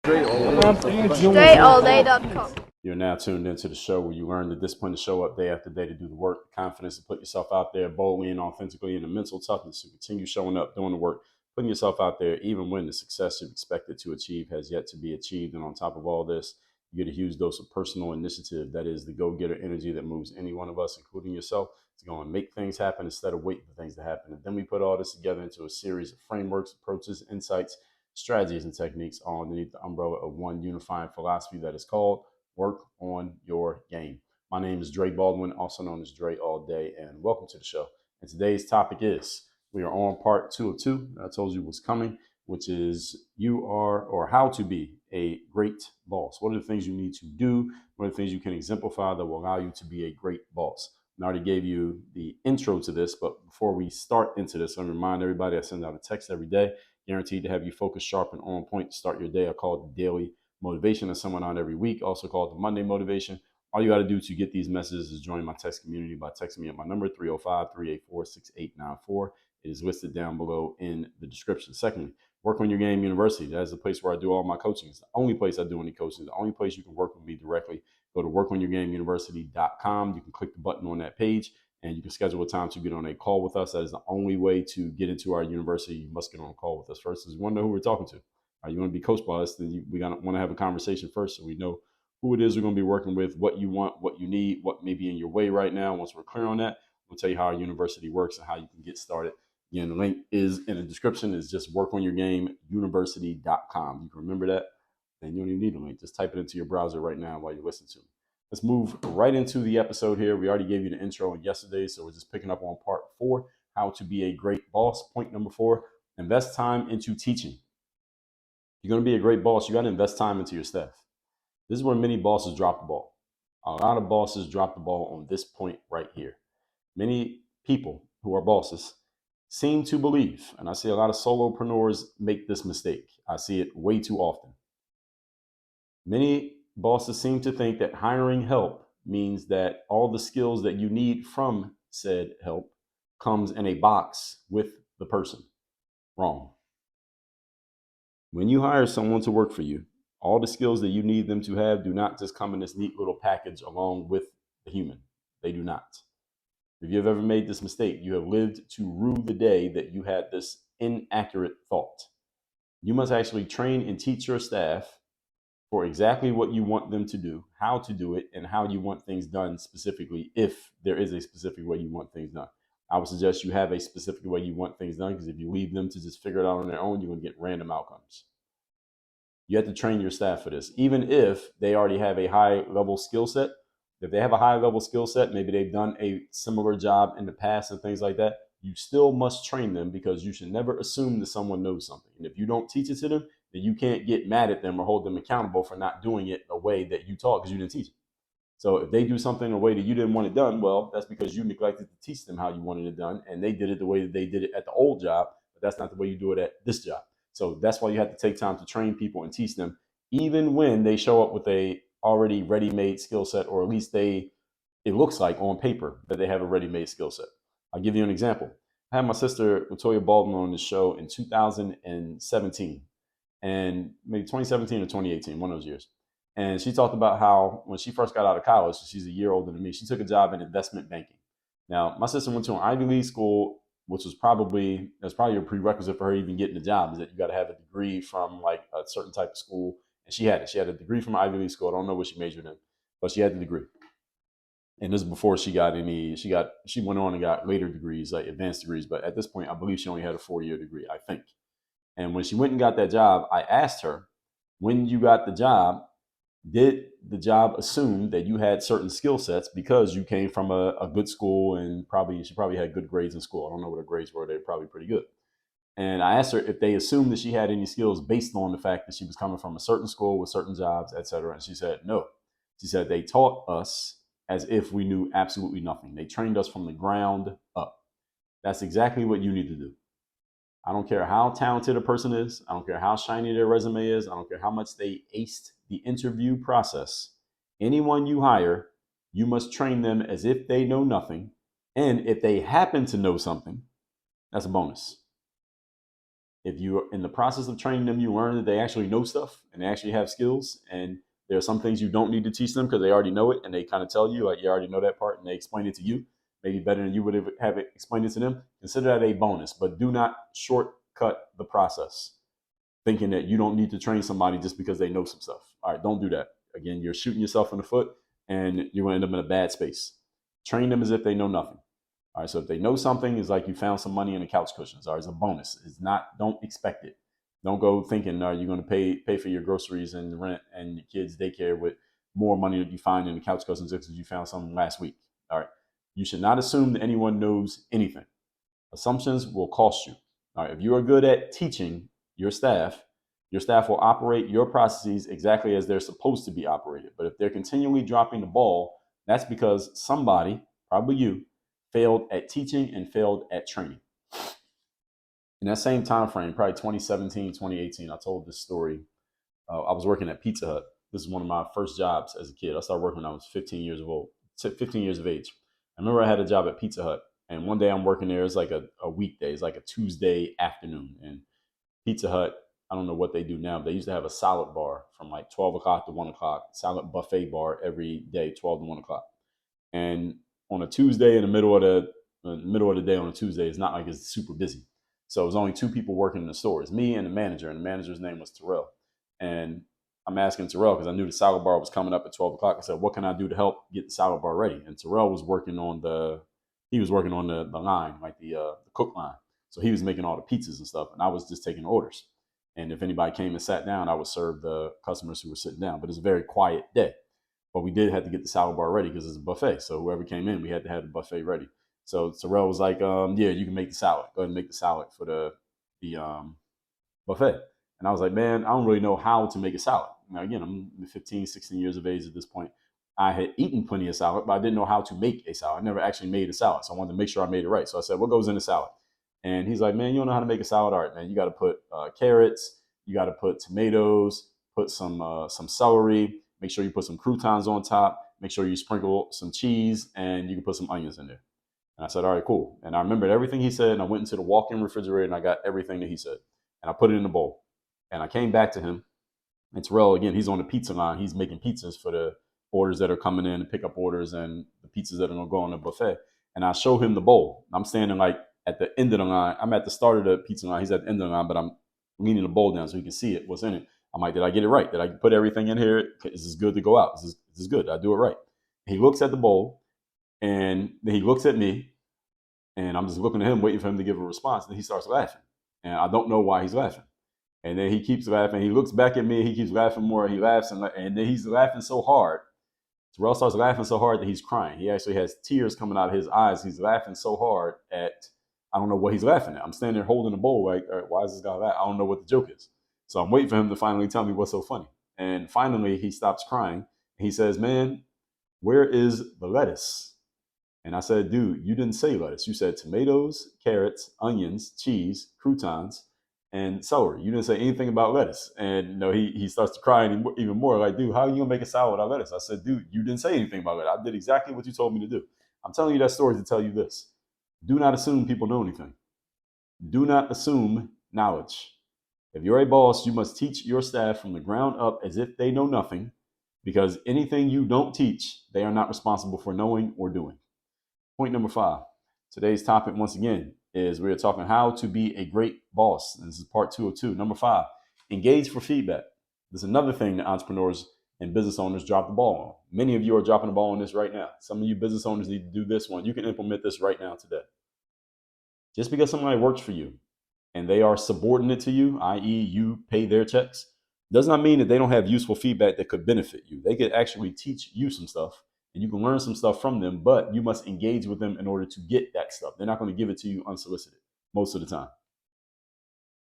StrayAllDay.com. You're now tuned into the show where you learn the discipline to show up day after day to do the work, the confidence to put yourself out there boldly and authentically, and the mental toughness to continue showing up, doing the work, putting yourself out there, even when the success you've expected to achieve has yet to be achieved. And on top of all this, you get a huge dose of personal initiative. That is the go-getter energy that moves any one of us, including yourself, to go and make things happen instead of waiting for things to happen. And then we put all this together into a series of frameworks, approaches, insights, strategies, and techniques all underneath the umbrella of one unifying philosophy that is called work on your game. My name is Dre Baldwin, also known as Dre All Day, and welcome to the show. And today's topic is, we are on part 2 of 2 that I told you was coming, which is you are, or how to be a great boss. What are the things you need to do? What are the things you can exemplify that will allow you to be a great boss? And I already gave you the intro to this, but before we start into this, let me remind everybody I send out a text every day, guaranteed to have you focused, sharp, and on point to start your day. I call it the daily motivation, that's someone on every week, also called the Monday motivation. All you got to do to get these messages is join my text community by texting me at my number 305-384-6894. It is listed down below in the description. Secondly, Work on Your Game University. That is the place where I do all my coaching. It's the only place I do any coaching. It's the only place you can work with me directly. Go to workonyourgameuniversity.com. You can click the button on that page and you can schedule a time to get on a call with us. That is the only way to get into our university. You must get on a call with us first. You want to know who we're talking to. You want to be coached by us, then we want to have a conversation first so we know who it is we're going to be working with, what you want, what you need, what may be in your way right now. Once we're clear on that, we'll tell you how our university works and how you can get started. Again, the link is in the description. It's just workonyourgameuniversity.com. You can remember that, and you don't even need a link. Just type it into your browser right now while you're listening to me. Let's move right into the episode here. We already gave you the intro on yesterday, so we're just picking up on part 4, how to be a great boss. Point number 4, invest time into teaching. You're going to be a great boss, you got to invest time into your staff. This is where many bosses drop the ball. A lot of bosses drop the ball on this point right here. Many people who are bosses seem to believe, and I see a lot of solopreneurs make this mistake. I see it way too often. Many bosses seem to think that hiring help means that all the skills that you need from said help comes in a box with the person. Wrong. When you hire someone to work for you, all the skills that you need them to have do not just come in this neat little package along with the human. They do not. If you have ever made this mistake, you have lived to rue the day that you had this inaccurate thought. You must actually train and teach your staff for exactly what you want them to do, how to do it, and how you want things done specifically, if there is a specific way you want things done. I would suggest you have a specific way you want things done, because if you leave them to just figure it out on their own, you're going to get random outcomes. You have to train your staff for this, even if they already have a high level skill set. If they have a high level skill set, maybe they've done a similar job in the past and things like that, you still must train them, because you should never assume that someone knows something. And if you don't teach it to them, then you can't get mad at them or hold them accountable for not doing it the way that you taught, because you didn't teach it. So if they do something the way that you didn't want it done, well, that's because you neglected to teach them how you wanted it done, and they did it the way that they did it at the old job, but that's not the way you do it at this job. So that's why you have to take time to train people and teach them, even when they show up with a already ready-made skill set, or at least it looks like on paper that they have a ready-made skill set. I'll give you an example. I had my sister, Dre Baldwin, on the show in 2017, and maybe 2017 or 2018, one of those years. And she talked about how when she first got out of college, she's a year older than me, she took a job in investment banking. Now, my sister went to an Ivy League school, which was probably a prerequisite for her even getting a job, is that you got to have a degree from like a certain type of school. And she had it. She had a degree from Ivy League school. I don't know what she majored in, but she had the degree. And this is before she went on and got later degrees, like advanced degrees. But at this point, I believe she only had a 4-year degree, I think. And when she went and got that job, I asked her, when you got the job, did the job assume that you had certain skill sets because you came from a good school, and she probably had good grades in school? I don't know what her grades were. They were probably pretty good. And I asked her if they assumed that she had any skills based on the fact that she was coming from a certain school with certain jobs, et cetera. And she said, no. She said, they taught us as if we knew absolutely nothing. They trained us from the ground up. That's exactly what you need to do. I don't care how talented a person is. I don't care how shiny their resume is. I don't care how much they aced the interview process. Anyone you hire, you must train them as if they know nothing. And if they happen to know something, that's a bonus. If you're in the process of training them, you learn that they actually know stuff and they actually have skills. And there are some things you don't need to teach them because they already know it. And they kind of tell you, like, you already know that part, and they explain it to you, maybe better than you would have it explained it to them. Consider that a bonus, but do not shortcut the process thinking that you don't need to train somebody just because they know some stuff. All right, don't do that. Again, you're shooting yourself in the foot and you're going to end up in a bad space. Train them as if they know nothing. All right, so if they know something, it's like you found some money in the couch cushions. All right, it's a bonus. It's not, don't expect it. Don't go thinking you're going to pay for your groceries and rent and your kids' daycare with more money that you find in the couch cushions because you found something last week. All right, you should not assume that anyone knows anything. Assumptions will cost you. All right, if you are good at teaching your staff will operate your processes exactly as they're supposed to be operated. But if they're continually dropping the ball, that's because somebody, probably you, failed at teaching and failed at training. In that same time frame, probably 2017, 2018, I told this story. I was working at Pizza Hut. This is one of my first jobs as a kid. I started working when I was 15 years of age. I remember I had a job at Pizza Hut, and one day I'm working there. It's like a weekday. It's like a Tuesday afternoon, and Pizza Hut, I don't know what they do now, but they used to have a salad bar from like 12 o'clock to 1 o'clock, salad buffet bar every day, 12 to 1 o'clock. And on a Tuesday, in the middle of the day on a Tuesday, it's not like it's super busy. So it was only two people working in the store. It's me and the manager's name was Terrell. And I'm asking Terrell because I knew the salad bar was coming up at 12 o'clock. I said, what can I do to help get the salad bar ready? And Terrell was working on the line, like the cook line. So he was making all the pizzas and stuff, and I was just taking orders. And if anybody came and sat down, I would serve the customers who were sitting down. But it's a very quiet day. But we did have to get the salad bar ready because it's a buffet. So whoever came in, we had to have the buffet ready. So Terrell was like, yeah, you can make the salad. Go ahead and make the salad for the buffet. And I was like, man, I don't really know how to make a salad. Now, again, I'm 15, 16 years of age at this point. I had eaten plenty of salad, but I didn't know how to make a salad. I never actually made a salad. So I wanted to make sure I made it right. So I said, what goes in the salad? And he's like, man, you don't know how to make a salad? All right, man, you got to put carrots, you got to put tomatoes, put some celery, make sure you put some croutons on top, make sure you sprinkle some cheese, and you can put some onions in there. And I said, all right, cool. And I remembered everything he said, and I went into the walk-in refrigerator, and I got everything that he said. And I put it in the bowl. And I came back to him. And Terrell, again, he's on the pizza line. He's making pizzas for the orders that are coming in, the pickup orders, and the pizzas that are going to go on the buffet. And I show him the bowl. I'm standing like at the end of the line. I'm at the start of the pizza line. He's at the end of the line, but I'm leaning the bowl down so he can see it, what's in it. I'm like, did I get it right? Did I put everything in here? Is this good to go out? Is this good? Did I do it right? He looks at the bowl, and then he looks at me, and I'm just looking at him, waiting for him to give a response. And he starts laughing. And I don't know why he's laughing. And then he keeps laughing. He looks back at me. He keeps laughing more. He laughs. And then he's laughing so hard. Terrell starts laughing so hard that he's crying. He actually has tears coming out of his eyes. He's laughing so hard at, I don't know what he's laughing at. I'm standing there holding the bowl like, all right, why is this guy laughing? I don't know what the joke is. So I'm waiting for him to finally tell me what's so funny. And finally, he stops crying. He says, man, where is the lettuce? And I said, dude, you didn't say lettuce. You said tomatoes, carrots, onions, cheese, croutons, and celery. You didn't say anything about lettuce. And he starts to cry even more, like, dude, how are you gonna make a salad without lettuce? I said, dude, you didn't say anything about lettuce. I did exactly what you told me to do. I'm telling you that story to tell you this. Do not assume people know anything. Do not assume knowledge. If you're a boss, you must teach your staff from the ground up as if they know nothing, because anything you don't teach, they are not responsible for knowing or doing. Point number 5. Today's topic, once again, is we're talking how to be a great boss. And this is part 2 of 2. Number 5, engage for feedback. There's another thing that entrepreneurs and business owners drop the ball on. Many of you are dropping the ball on this right now. Some of you business owners need to do this one. You can implement this right now today. Just because somebody works for you and they are subordinate to you, i.e. you pay their checks, does not mean that they don't have useful feedback that could benefit you. They could actually teach you some stuff and you can learn some stuff from them, but you must engage with them in order to get that stuff. They're not going to give it to you unsolicited most of the time.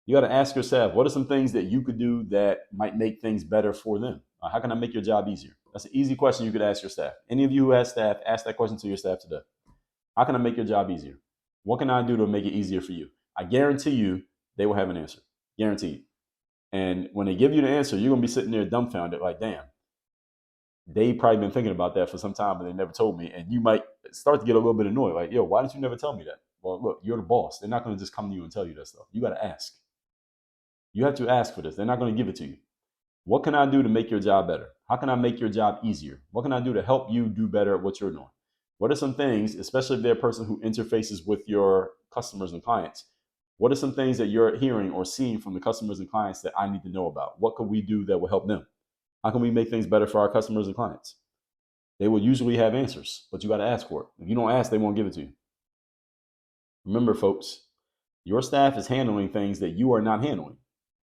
You got to ask yourself, what are some things that you could do that might make things better for them? How can I make your job easier? That's an easy question you could ask your staff. Any of you who has staff, ask that question to your staff today. How can I make your job easier? What can I do to make it easier for you? I guarantee you they will have an answer. Guaranteed. And when they give you the answer, you're going to be sitting there dumbfounded like, damn, they probably been thinking about that for some time, but they never told me. And you might start to get a little bit annoyed. Like, yo, why didn't you never tell me that? Well, look, you're the boss. They're not going to just come to you and tell you that stuff. You got to ask. You have to ask for this. They're not going to give it to you. What can I do to make your job better? How can I make your job easier? What can I do to help you do better at what you're doing? What are some things, especially if they're a person who interfaces with your customers and clients? What are some things that you're hearing or seeing from the customers and clients that I need to know about? What could we do that will help them? How can we make things better for our customers and clients? They will usually have answers, but you got to ask for it. If you don't ask, they won't give it to you. Remember, folks, your staff is handling things that you are not handling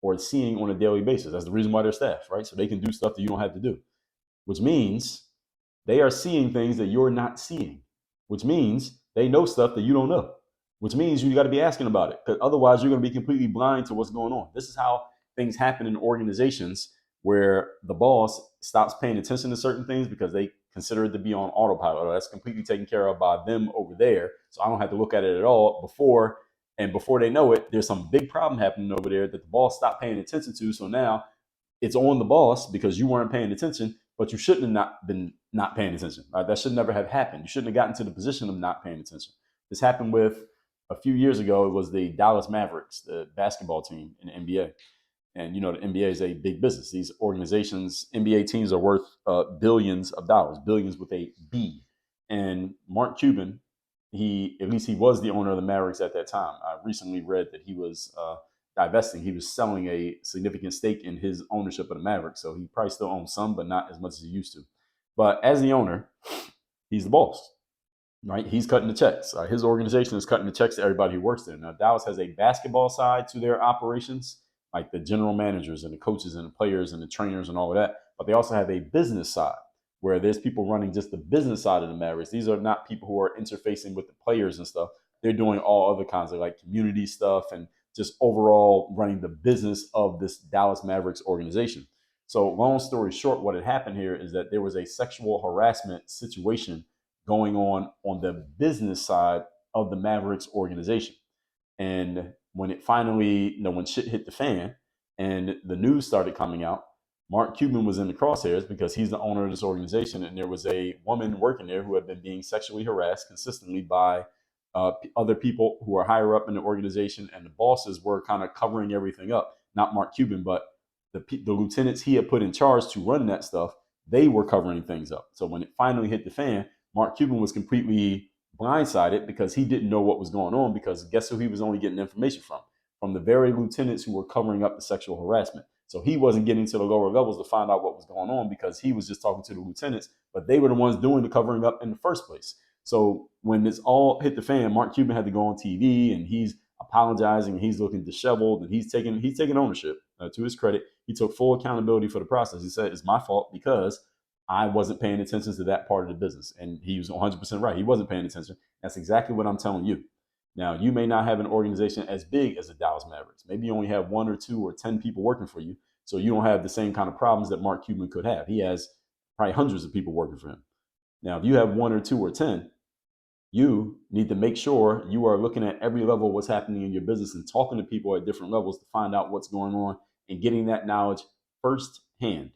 or seeing on a daily basis. That's the reason why they're staff, right? So they can do stuff that you don't have to do, which means they are seeing things that you're not seeing, which means they know stuff that you don't know, which means you got to be asking about it, because otherwise you're going to be completely blind to what's going on. This is how things happen in organizations where the boss stops paying attention to certain things because they consider it to be on autopilot, or that's completely taken care of by them over there. So I don't have to look at it at all before they know it, there's some big problem happening over there that the boss stopped paying attention to. So now it's on the boss because you weren't paying attention, but you shouldn't have not been not paying attention. Right? That should never have happened. You shouldn't have gotten to the position of not paying attention. This happened with a few years ago. It was the Dallas Mavericks, the basketball team in the NBA. And you know, the NBA is a big business. These organizations, NBA teams are worth billions of dollars, billions with a B. And Mark Cuban, he was the owner of the Mavericks at that time. I recently read that he was divesting. He was selling a significant stake in his ownership of the Mavericks. So he probably still owns some, but not as much as he used to. But as the owner, he's the boss, right? He's cutting the checks. His organization is cutting the checks to everybody who works there. Now, Dallas has a basketball side to their operations, like the general managers and the coaches and the players and the trainers and all of that. But they also have a business side where there's people running just the business side of the Mavericks. These are not people who are interfacing with the players and stuff. They're doing all other kinds of like community stuff and just overall running the business of this Dallas Mavericks organization. So long story short, what had happened here is that there was a sexual harassment situation going on the business side of the Mavericks organization. And when it finally, when shit hit the fan and the news started coming out, Mark Cuban was in the crosshairs because he's the owner of this organization. And there was a woman working there who had been being sexually harassed consistently by other people who are higher up in the organization. And the bosses were kind of covering everything up. Not Mark Cuban, but the lieutenants he had put in charge to run that stuff, they were covering things up. So when it finally hit the fan, Mark Cuban was completely blindsided because he didn't know what was going on, because guess who he was only getting information from? From the very lieutenants who were covering up the sexual harassment. So he wasn't getting to the lower levels to find out what was going on because he was just talking to the lieutenants, but they were the ones doing the covering up in the first place. So when this all hit the fan, Mark Cuban had to go on TV and he's apologizing, he's looking disheveled, and he's taking ownership. To his credit, he took full accountability for the process. He said, it's my fault because I wasn't paying attention to that part of the business. And he was 100% right. He wasn't paying attention. That's exactly what I'm telling you. Now, you may not have an organization as big as the Dallas Mavericks. Maybe you only have 1 or 2 or 10 people working for you. So you don't have the same kind of problems that Mark Cuban could have. He has probably hundreds of people working for him. Now, if you have 1 or 2 or 10, you need to make sure you are looking at every level of what's happening in your business and talking to people at different levels to find out what's going on and getting that knowledge firsthand.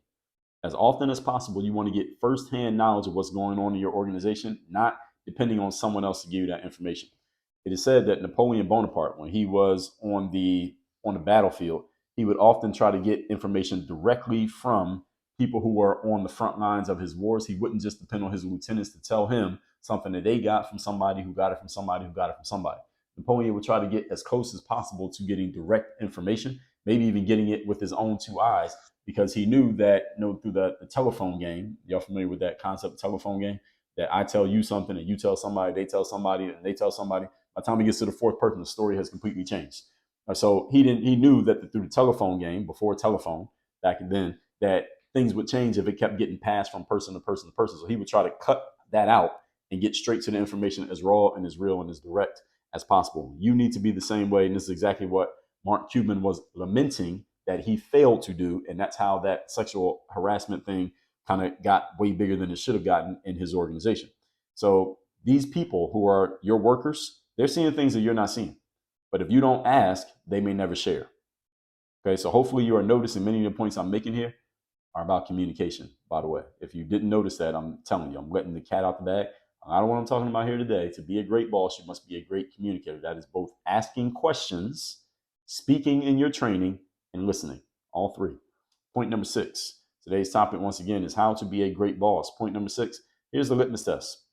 As often as possible, you want to get firsthand knowledge of what's going on in your organization, not depending on someone else to give you that information. It is said that Napoleon Bonaparte, when he was on the battlefield, he would often try to get information directly from people who were on the front lines of his wars. He wouldn't just depend on his lieutenants to tell him something that they got from somebody who got it from somebody who got it from somebody. Napoleon would try to get as close as possible to getting direct information, maybe even getting it with his own 2 eyes, because he knew that, through the telephone game, y'all familiar with that concept of telephone game, that I tell you something and you tell somebody, they tell somebody, and they tell somebody. By the time he gets to the 4th person, the story has completely changed. So he knew that through the telephone game, before telephone, back then, that things would change if it kept getting passed from person to person to person. So he would try to cut that out and get straight to the information as raw and as real and as direct as possible. You need to be the same way. And this is exactly what Mark Cuban was lamenting that he failed to do. And that's how that sexual harassment thing kind of got way bigger than it should have gotten in his organization. So these people who are your workers, they're seeing things that you're not seeing. But if you don't ask, they may never share. Okay, so hopefully you are noticing many of the points I'm making here are about communication, by the way. If you didn't notice that, I'm telling you, I'm letting the cat out the bag. I don't know what I'm talking about here today. To be a great boss, you must be a great communicator. That is both asking questions, speaking in your training, and listening. All three. Point number 6. Today's topic, once again, is how to be a great boss. Point number 6. Here's the litmus test.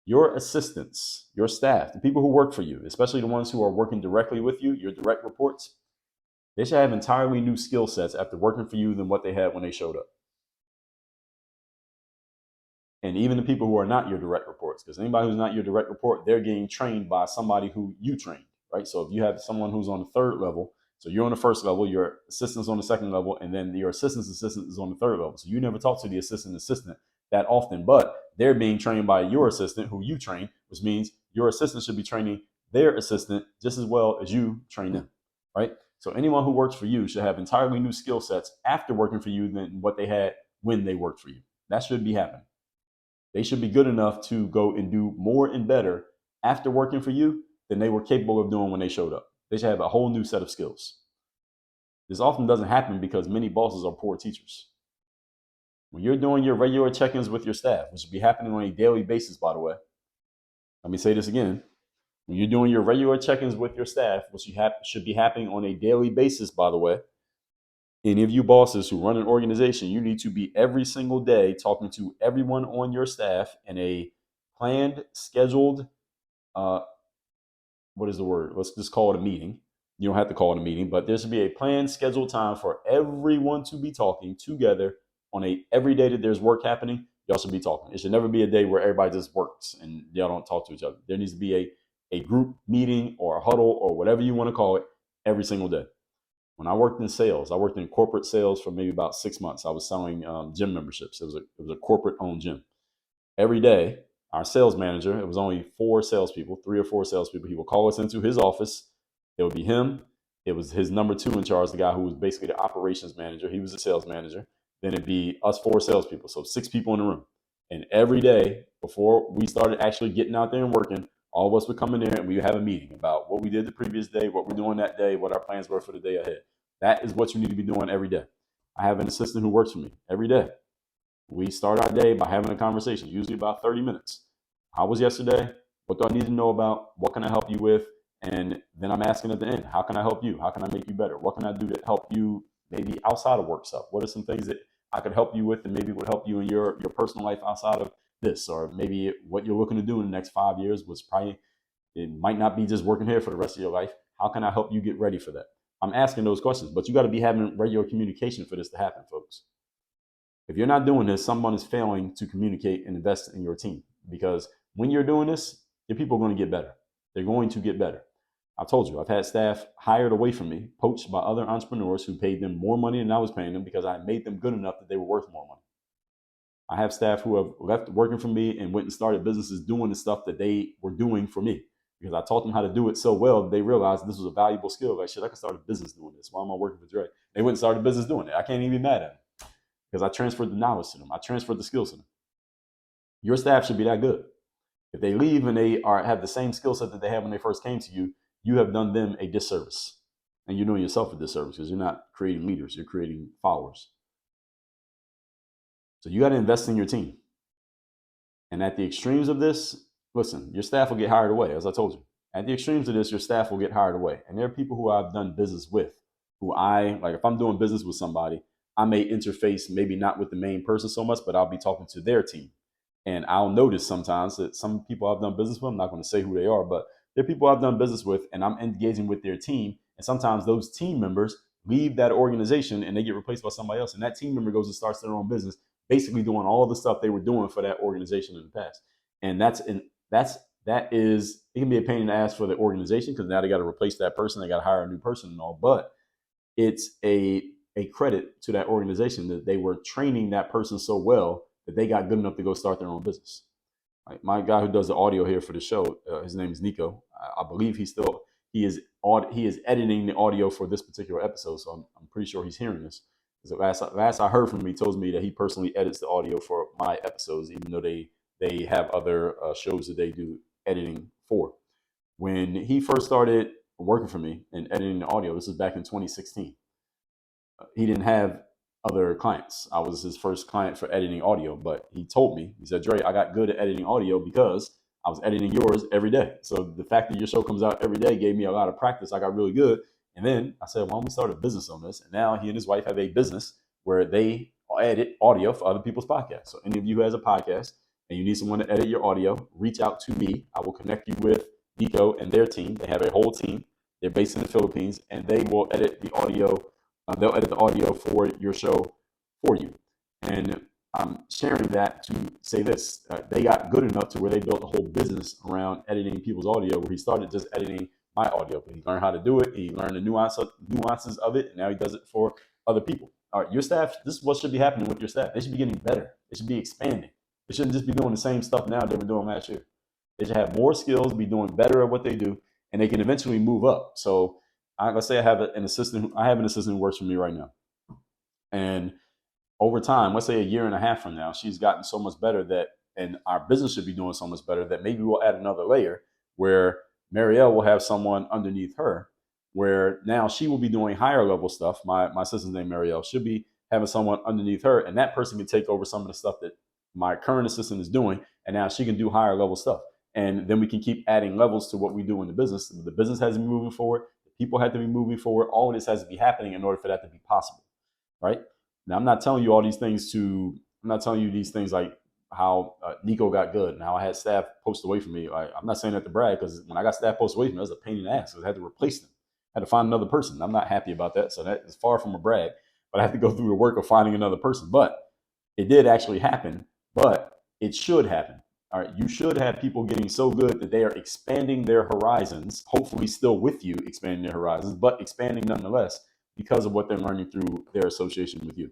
Your assistants, your staff, the people who work for you, especially the ones who are working directly with you, your direct reports, they should have entirely new skill sets after working for you than what they had when they showed up. And even the people who are not your direct reports, because anybody who's not your direct report, they're getting trained by somebody who you trained, right? So if you have someone who's on the third level, so you're on the first level, your assistant's on the second level, and then your assistant's assistant is on the third level. So you never talk to the assistant that often, but they're being trained by your assistant who you train, which means your assistant should be training their assistant just as well as you train them, right? So anyone who works for you should have entirely new skill sets after working for you than what they had when they worked for you. That should be happening. They should be good enough to go and do more and better after working for you than they were capable of doing when they showed up. They should have a whole new set of skills. This often doesn't happen because many bosses are poor teachers. When you're doing your regular check-ins with your staff, which should be happening on a daily basis, by the way. Let me say this again. When you're doing your regular check-ins with your staff, which should be happening on a daily basis, by the way, any of you bosses who run an organization, you need to be every single day talking to everyone on your staff in a planned, scheduled, what is the word? Let's just call it a meeting. You don't have to call it a meeting, but there should be a planned, scheduled time for everyone to be talking together on a every day that there's work happening. Y'all should be talking. It should never be a day where everybody just works and y'all don't talk to each other. There needs to be a group meeting or a huddle or whatever you want to call it every single day. When I worked in sales, I worked in corporate sales for maybe about 6 months. I was selling gym memberships. It was a corporate-owned gym. Every day, our sales manager, it was only 3 or 4 salespeople. He would call us into his office. It would be him. It was his number 2 in charge, the guy who was basically the operations manager. He was the sales manager. Then it'd be us 4 salespeople, so 6 people in the room. And every day, before we started actually getting out there and working, all of us would come in there and we would have a meeting about what we did the previous day, what we're doing that day, what our plans were for the day ahead. That is what you need to be doing every day. I have an assistant who works for me every day. We start our day by having a conversation, usually about 30 minutes. How was yesterday? What do I need to know about? What can I help you with? And then I'm asking at the end, how can I help you? How can I make you better? What can I do to help you maybe outside of work stuff? What are some things that I could help you with and maybe would help you in your personal life outside of this? Or maybe what you're looking to do in the next 5 years was probably, it might not be just working here for the rest of your life. How can I help you get ready for that? I'm asking those questions, but you got to be having regular communication for this to happen, folks. If you're not doing this, someone is failing to communicate and invest in your team, because when you're doing this, your people are going to get better. They're going to get better. I told you, I've had staff hired away from me, poached by other entrepreneurs who paid them more money than I was paying them because I made them good enough that they were worth more money. I have staff who have left working for me and went and started businesses doing the stuff that they were doing for me, because I taught them how to do it so well that they realized this was a valuable skill. Like, shit, I could start a business doing this. Why am I working for Dre? They went and started a business doing it. I can't even be mad at them because I transferred the knowledge to them. I transferred the skills to them. Your staff should be that good. If they leave and they have the same skill set that they had when they first came to you, you have done them a disservice. And you're doing yourself a disservice because you're not creating leaders, you're creating followers. So you got to invest in your team. And at the extremes of this, listen, your staff will get hired away, as I told you. At the extremes of this, your staff will get hired away. And there are people who I've done business with who if I'm doing business with somebody, I may interface maybe not with the main person so much, but I'll be talking to their team. And I'll notice sometimes that some people I've done business with, I'm not going to say who they are, but they're people I've done business with and I'm engaging with their team. And sometimes those team members leave that organization and they get replaced by somebody else. And that team member goes and starts their own business, basically doing all the stuff they were doing for that organization in the past. And it can be a pain in the ass for the organization because now they got to replace that person. They got to hire a new person and all, but it's a credit to that organization that they were training that person so well that they got good enough to go start their own business. Like my guy who does the audio here for the show, his name is Nico. I believe he is editing the audio for this particular episode, so I'm pretty sure he's hearing this. Because last I heard from him, he tells me that he personally edits the audio for my episodes, even though they have other shows that they do editing for. When he first started working for me and editing the audio, this was back in 2016. He didn't have other clients. I was his first client for editing audio, but he told me, he said, Dre, I got good at editing audio because I was editing yours every day. So the fact that your show comes out every day gave me a lot of practice. I got really good. And then I said, why don't we start a business on this? And now he and his wife have a business where they edit audio for other people's podcasts. So any of you who has a podcast and you need someone to edit your audio, reach out to me. I will connect you with Nico and their team. They have a whole team. They're based in the Philippines, and they will edit the audio. They'll edit the audio for your show for you. And I'm sharing that to say this. They got good enough to where they built a whole business around editing people's audio, where he started just editing my audio. But he learned how to do it. He learned the nuances of it, and now he does it for other people. All right, your staff, this is what should be happening with your staff. They should be getting better. They should be expanding. They shouldn't just be doing the same stuff now they were doing last year. They should have more skills, be doing better at what they do, and they can eventually move up. So let's say I have an assistant who works for me right now. And over time, let's say a year and a half from now, she's gotten so much better that, and our business should be doing so much better that maybe we'll add another layer where Marielle will have someone underneath her, where now she will be doing higher level stuff. My assistant's name, Marielle, should be having someone underneath her, and that person can take over some of the stuff that my current assistant is doing, and now she can do higher level stuff. And then we can keep adding levels to what we do in the business. The business has to be moving forward. The people have to be moving forward. All of this has to be happening in order for that to be possible, right? Now, I'm not telling you these things like how Nico got good and how I had staff post away from me. I'm not saying that to brag, because when I got staff post away from me, it was a pain in the ass because I had to replace them. I had to find another person. I'm not happy about that. So that is far from a brag, but I had to go through the work of finding another person. But it did actually happen, but it should happen. All right, you should have people getting so good that they are expanding their horizons, hopefully still with you expanding their horizons, but expanding nonetheless because of what they're learning through their association with you.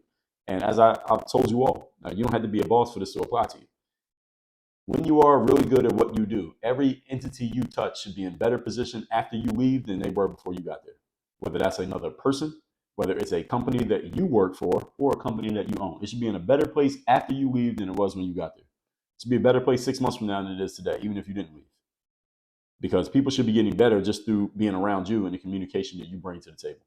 And as I've told you all, you don't have to be a boss for this to apply to you. When you are really good at what you do, every entity you touch should be in better position after you leave than they were before you got there. Whether that's another person, whether it's a company that you work for, or a company that you own. It should be in a better place after you leave than it was when you got there. It should be a better place 6 months from now than it is today, even if you didn't leave. Because people should be getting better just through being around you and the communication that you bring to the table.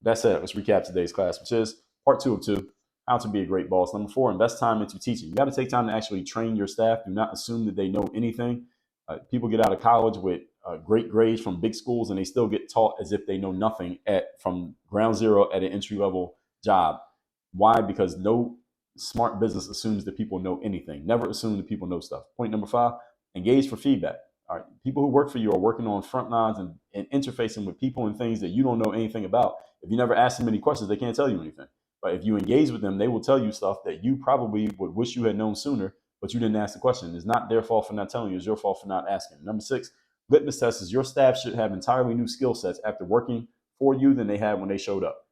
That said, let's recap today's class, which is part 2 of 2, how to be a great boss. Number 4, invest time into teaching. You got to take time to actually train your staff. Do not assume that they know anything. People get out of college with great grades from big schools, and they still get taught as if they know nothing from ground zero at an entry-level job. Why? Because no smart business assumes that people know anything. Never assume that people know stuff. Point number 5, engage for feedback. All right, people who work for you are working on front lines and interfacing with people and things that you don't know anything about. If you never ask them any questions, they can't tell you anything. But if you engage with them, they will tell you stuff that you probably would wish you had known sooner, but you didn't ask the question. It's not their fault for not telling you. It's your fault for not asking. Number 6, litmus test is your staff should have entirely new skill sets after working for you than they had when they showed up.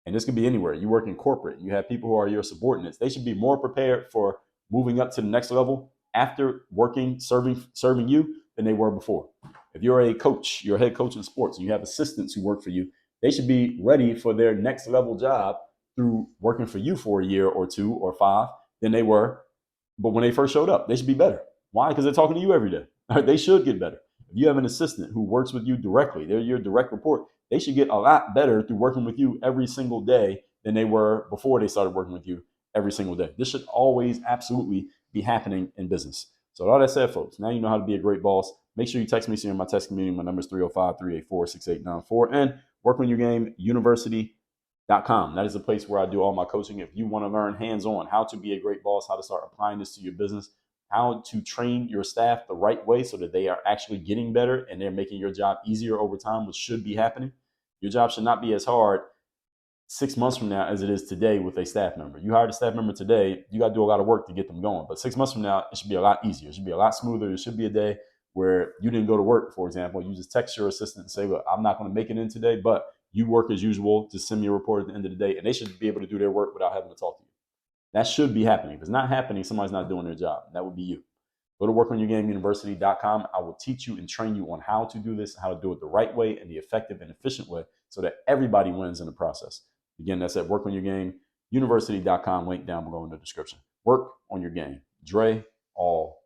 And this could be anywhere. You work in corporate. You have people who are your subordinates. They should be more prepared for moving up to the next level after working, serving you than they were before. If you're a coach, you're a head coach in sports, and you have assistants who work for you, they should be ready for their next level job through working for you for a year or 2 or 5 than they were. But when they first showed up, they should be better. Why? Because they're talking to you every day. They should get better. If you have an assistant who works with you directly, they're your direct report, they should get a lot better through working with you every single day than they were before they started working with you every single day. This should always absolutely be happening in business. So with all that said, folks, now you know how to be a great boss. Make sure you text me so you're in my text community. My number is 305-384-6894. And Work on Your Game University.com. That is the place where I do all my coaching. If you want to learn hands-on how to be a great boss, how to start applying this to your business, how to train your staff the right way so that they are actually getting better and they're making your job easier over time, which should be happening. Your job should not be as hard 6 months from now as it is today with a staff member. You hired a staff member today, you got to do a lot of work to get them going. But 6 months from now, it should be a lot easier. It should be a lot smoother. It should be a day where you didn't go to work, for example. You just text your assistant and say, look, I'm not going to make it in today, but you work as usual. Just send me a report at the end of the day. And they should be able to do their work without having to talk to you. That should be happening. If it's not happening, somebody's not doing their job. That would be you. Go to workonyourgameuniversity.com. I will teach you and train you on how to do this, how to do it the right way and the effective and efficient way so that everybody wins in the process. Again, that's at workonyourgameuniversity.com. Link down below in the description. Work on your game. Dre, all